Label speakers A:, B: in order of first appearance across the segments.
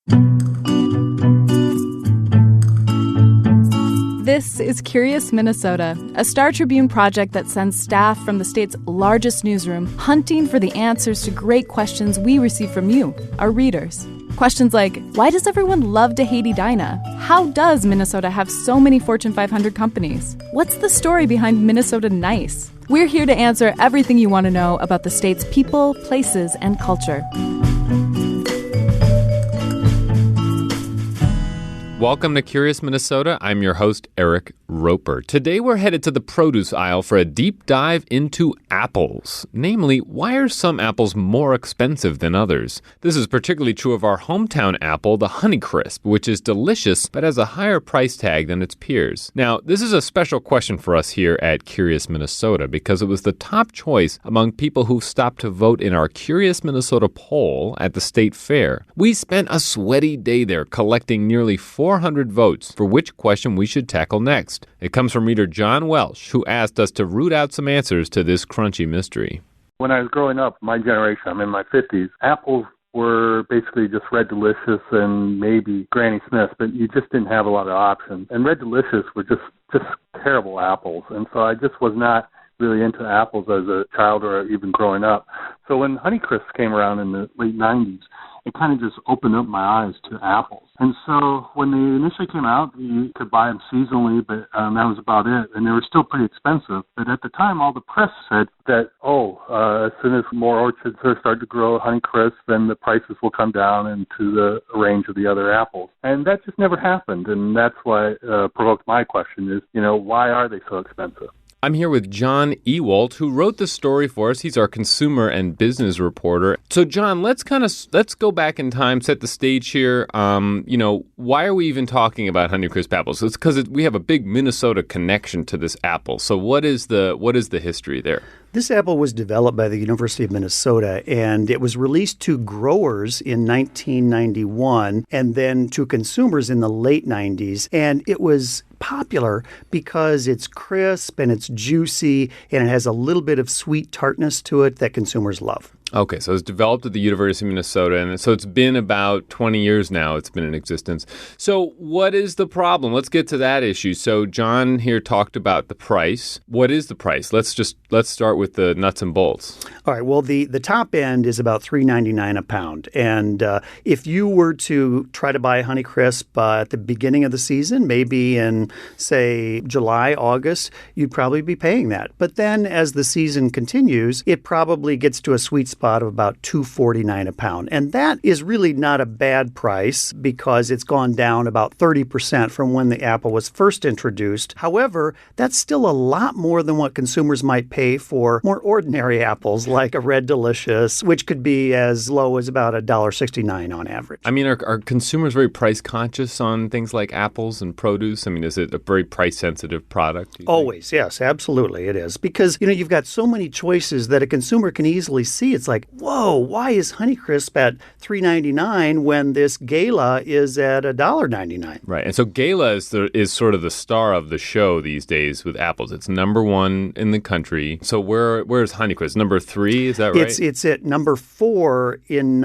A: This is Curious Minnesota, a Star Tribune project that sends staff from the state's largest newsroom hunting for the answers to great questions we receive from you, our readers. Questions like, why does everyone love to hate Edina? How does Minnesota have so many Fortune 500 companies? What's the story behind Minnesota Nice? We're here to answer everything you want to know about the state's people, places, and culture.
B: Welcome to Curious Minnesota. I'm your host, Eric Roper. Today we're headed to the produce aisle for a deep dive into apples. Namely, why are some apples more expensive than others? This is particularly true of our hometown apple, the Honeycrisp, which is delicious but has a higher price tag than its peers. Now, this is a special question for us here at Curious Minnesota because it was the top choice among people who stopped to vote in our Curious Minnesota poll at the state fair. We spent a sweaty day there collecting nearly 400 votes for which question we should tackle next. It comes from reader John Welsh, who asked us to root out some answers to this crunchy mystery.
C: When I was growing up, my generation, I'm in my 50s, apples were basically just Red Delicious and maybe Granny Smith, but you just didn't have a lot of options. And Red Delicious were just terrible apples. And so I just was not really into apples as a child or even growing up. So when Honeycrisp came around in the late 90s, it kind of just opened up my eyes to apples. And so when they initially came out, you could buy them seasonally, but that was about it. And they were still pretty expensive. But at the time, all the press said that, as soon as more orchards start to grow Honeycrisp, then the prices will come down into the range of the other apples. And that just never happened. And that's why provoked my question is, why are they so expensive?
B: I'm here with John Ewald, who wrote the story for us. He's our consumer and business reporter. So, John, let's go back in time, set the stage here. Why are we even talking about Honeycrisp apples? It's because we have a big Minnesota connection to this apple. So, what is the history there?
D: This apple was developed by the University of Minnesota, and it was released to growers in 1991 and then to consumers in the late 90s. And it was popular because it's crisp and it's juicy and it has a little bit of sweet tartness to it that consumers love.
B: Okay, so it's developed at the University of Minnesota, and so it's been about 20 years now it's been in existence. So what is the problem? Let's get to that issue. So John here talked about the price. What is the price? Let's start with the nuts and bolts.
D: All right, well, the top end is about $3.99 a pound. And if you were to try to buy Honeycrisp at the beginning of the season, maybe in, say, July, August, you'd probably be paying that. But then as the season continues, it probably gets to a sweet spot of about $2.49 a pound. And that is really not a bad price because it's gone down about 30% from when the apple was first introduced. However, that's still a lot more than what consumers might pay for more ordinary apples like a Red Delicious, which could be as low as about $1.69 on average.
B: I mean, are consumers very price conscious on things like apples and produce? I mean, is it a very price sensitive product?
D: Always, yes, absolutely it is. Because, you've got so many choices that a consumer can easily see. It's like, whoa, why is Honeycrisp at $3.99 when this Gala is at $1.99?
B: Right, and so Gala is sort of the star of the show these days with apples. It's number one in the country. So where's Honeycrisp? Number 3, is that right?
D: It's at number 4 in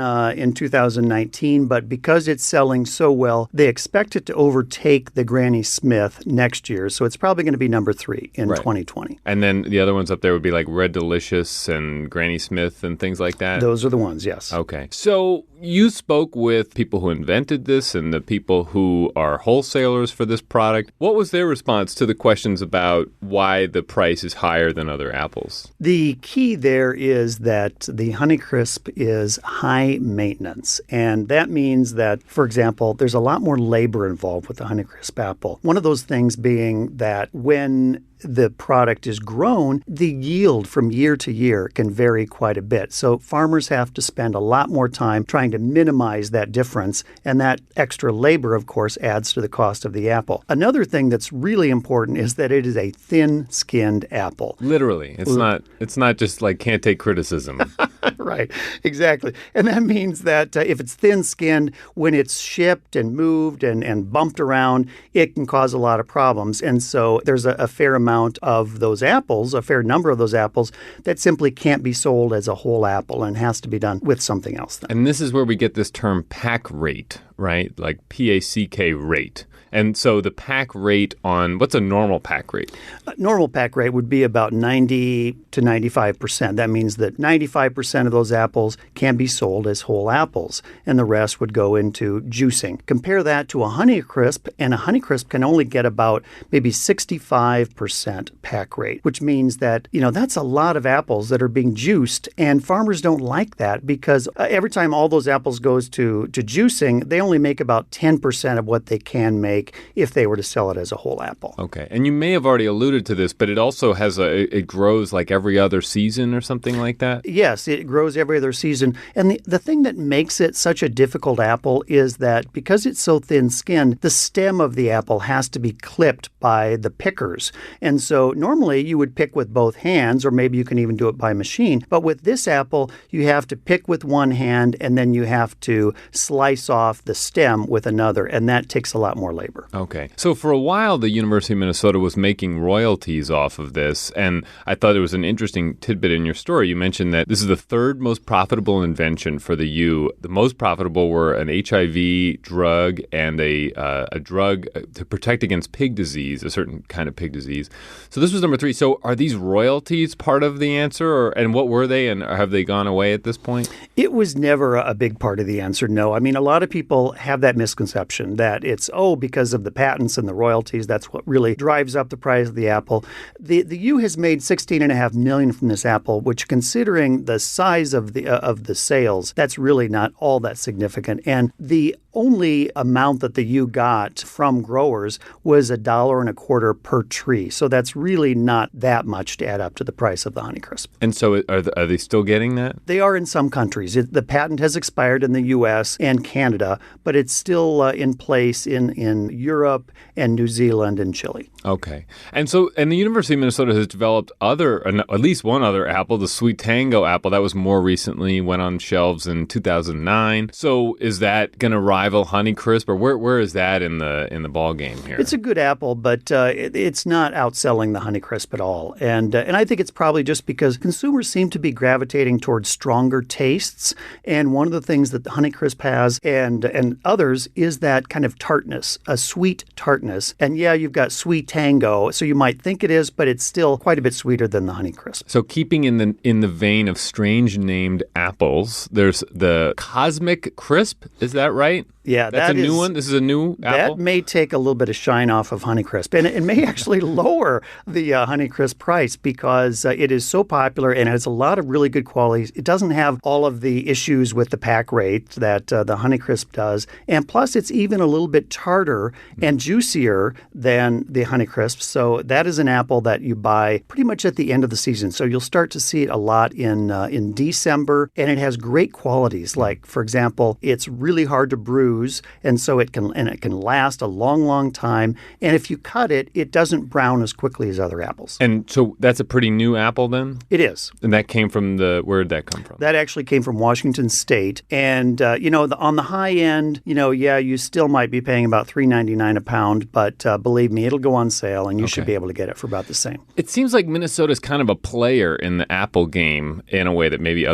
D: 2019, but because it's selling so well, they expect it to overtake the Granny Smith next year. So it's probably going to be number 3 in 2020.
B: And then the other ones up there would be like Red Delicious and Granny Smith and things like that?
D: Those are the ones, yes.
B: Okay. So you spoke with people who invented this and the people who are wholesalers for this product. What was their response to the questions about why the price is higher than other apples?
D: The key there is that the Honeycrisp is high maintenance. And that means that, for example, there's a lot more labor involved with the Honeycrisp apple. One of those things being that when the product is grown, the yield from year to year can vary quite a bit. So farmers have to spend a lot more time trying to minimize that difference, and that extra labor, of course, adds to the cost of the apple. Another thing that's really important is that it is a thin-skinned apple.
B: Literally. It's not just like can't take criticism.
D: Right, exactly. And that means that if it's thin-skinned, when it's shipped and moved and bumped around, it can cause a lot of problems. And so there's a fair amount of those apples, a fair number of those apples, that simply can't be sold as a whole apple and has to be done with something else then.
B: And this is where we get this term pack rate, right? Like PACK rate. And so the pack rate on, what's a normal pack rate?
D: A normal pack rate would be about 90 to 95%. That means that 95% of those apples can be sold as whole apples, and the rest would go into juicing. Compare that to a Honeycrisp, and a Honeycrisp can only get about maybe 65% pack rate, which means that, that's a lot of apples that are being juiced, and farmers don't like that because every time all those apples goes to juicing, they only make about 10% of what they can make if they were to sell it as a whole apple.
B: Okay. And you may have already alluded to this, but it also has it grows like every other season or something like that?
D: Yes, it grows every other season. And the thing that makes it such a difficult apple is that because it's so thin-skinned, the stem of the apple has to be clipped by the pickers. And so normally you would pick with both hands, or maybe you can even do it by machine. But with this apple, you have to pick with one hand, and then you have to slice off the stem with another, and that takes a lot more labor.
B: Okay. So for a while, the University of Minnesota was making royalties off of this, and I thought it was an interesting tidbit in your story. You mentioned that this is the third most profitable invention for the U. The most profitable were an HIV drug and a drug to protect against pig disease, a certain kind of pig disease. So this was number 3. So are these royalties part of the answer, and what were they, and have they gone away at this point?
D: It was never a big part of the answer, no. I mean, a lot of people have that misconception that it's, because of the patents and the royalties, that's what really drives up the price of the apple. The U has made $16.5 million from this apple, which, considering the size of the sales, that's really not all that significant. And the only amount that the U got from growers was $1.25 per tree. So that's really not that much to add up to the price of the Honeycrisp.
B: And so are they still getting that?
D: They are in some countries. The patent has expired in the U.S. and Canada, but it's still in place in Europe and New Zealand and Chile.
B: Okay. And the University of Minnesota has developed at least one other apple, the Sweet Tango apple. That was more recently, went on shelves in 2009. So is that going to rival Honeycrisp, or where is that in the ball game here?
D: It's a good apple, but it's not outselling the Honeycrisp at all. And I think it's probably just because consumers seem to be gravitating towards stronger tastes. And one of the things that the Honeycrisp has and others is that kind of tartness, a sweet tartness. And yeah, you've got Sweet Tango, so you might think it is, but it's still quite a bit sweeter than the Honeycrisp.
B: So keeping in the vein of strange named apples, there's the Cosmic Crisp. Is that right?
D: Yeah,
B: that's a new one. This is a new apple.
D: That may take a little bit of shine off of Honeycrisp, and it may actually lower the Honeycrisp price because it is so popular and it has a lot of really good qualities. It doesn't have all of the issues with the pack rate that the Honeycrisp does, and plus it's even a little bit tartar and juicier than the Honeycrisp. So that is an apple that you buy pretty much at the end of the season. So you'll start to see it a lot in December, and it has great qualities. Like, for example, it's really hard to bruise. And so it can last a long, long time. And if you cut it, it doesn't brown as quickly as other apples.
B: And so that's a pretty new apple then?
D: It is.
B: And that came from where did that come from?
D: That actually came from Washington State. And, on the high end, you still might be paying about $3.99 a pound. But believe me, it'll go on sale and you should be able to get it for about the same.
B: It seems like Minnesota's kind of a player in the apple game in a way that maybe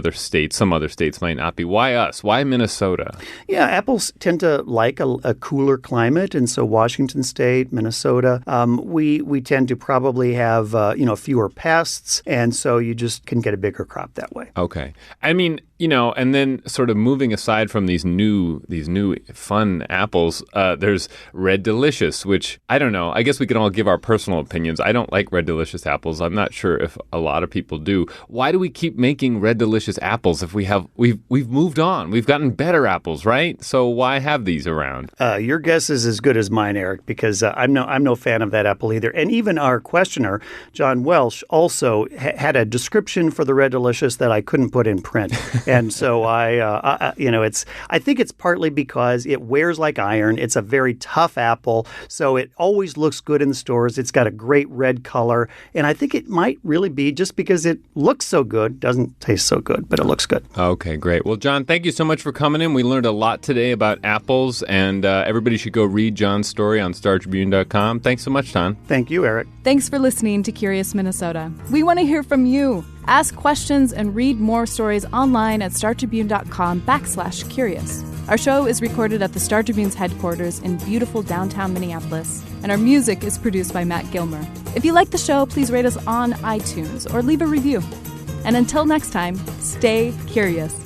B: some other states might not be. Why us? Why Minnesota?
D: Yeah, apples tend to like a cooler climate, and so Washington State, Minnesota, we tend to probably have fewer pests, and so you just can get a bigger crop that way.
B: Okay, I mean, and then sort of moving aside from these new fun apples, there's Red Delicious, which I don't know. I guess we can all give our personal opinions. I don't like Red Delicious apples. I'm not sure if a lot of people do. Why do we keep making Red Delicious apples if we've moved on? We've gotten better apples, right? So why I have these around?
D: Your guess is as good as mine, Eric, because I'm no fan of that apple either. And even our questioner, John Welsh, also had a description for the Red Delicious that I couldn't put in print. And so I think it's partly because it wears like iron. It's a very tough apple, so it always looks good in the stores. It's got a great red color, and I think it might really be just because it looks so good, doesn't taste so good, but it looks good.
B: Okay, great. Well, John, thank you so much for coming in. We learned a lot today about apples, and everybody should go read John's story on StarTribune.com. Thanks so much, Ton.
D: Thank you, Eric.
A: Thanks for listening to Curious Minnesota. We want to hear from you. Ask questions and read more stories online at StarTribune.com/curious. Our show is recorded at the Star Tribune's headquarters in beautiful downtown Minneapolis, and our music is produced by Matt Gilmer. If you like the show, please rate us on iTunes or leave a review. And until next time, stay curious.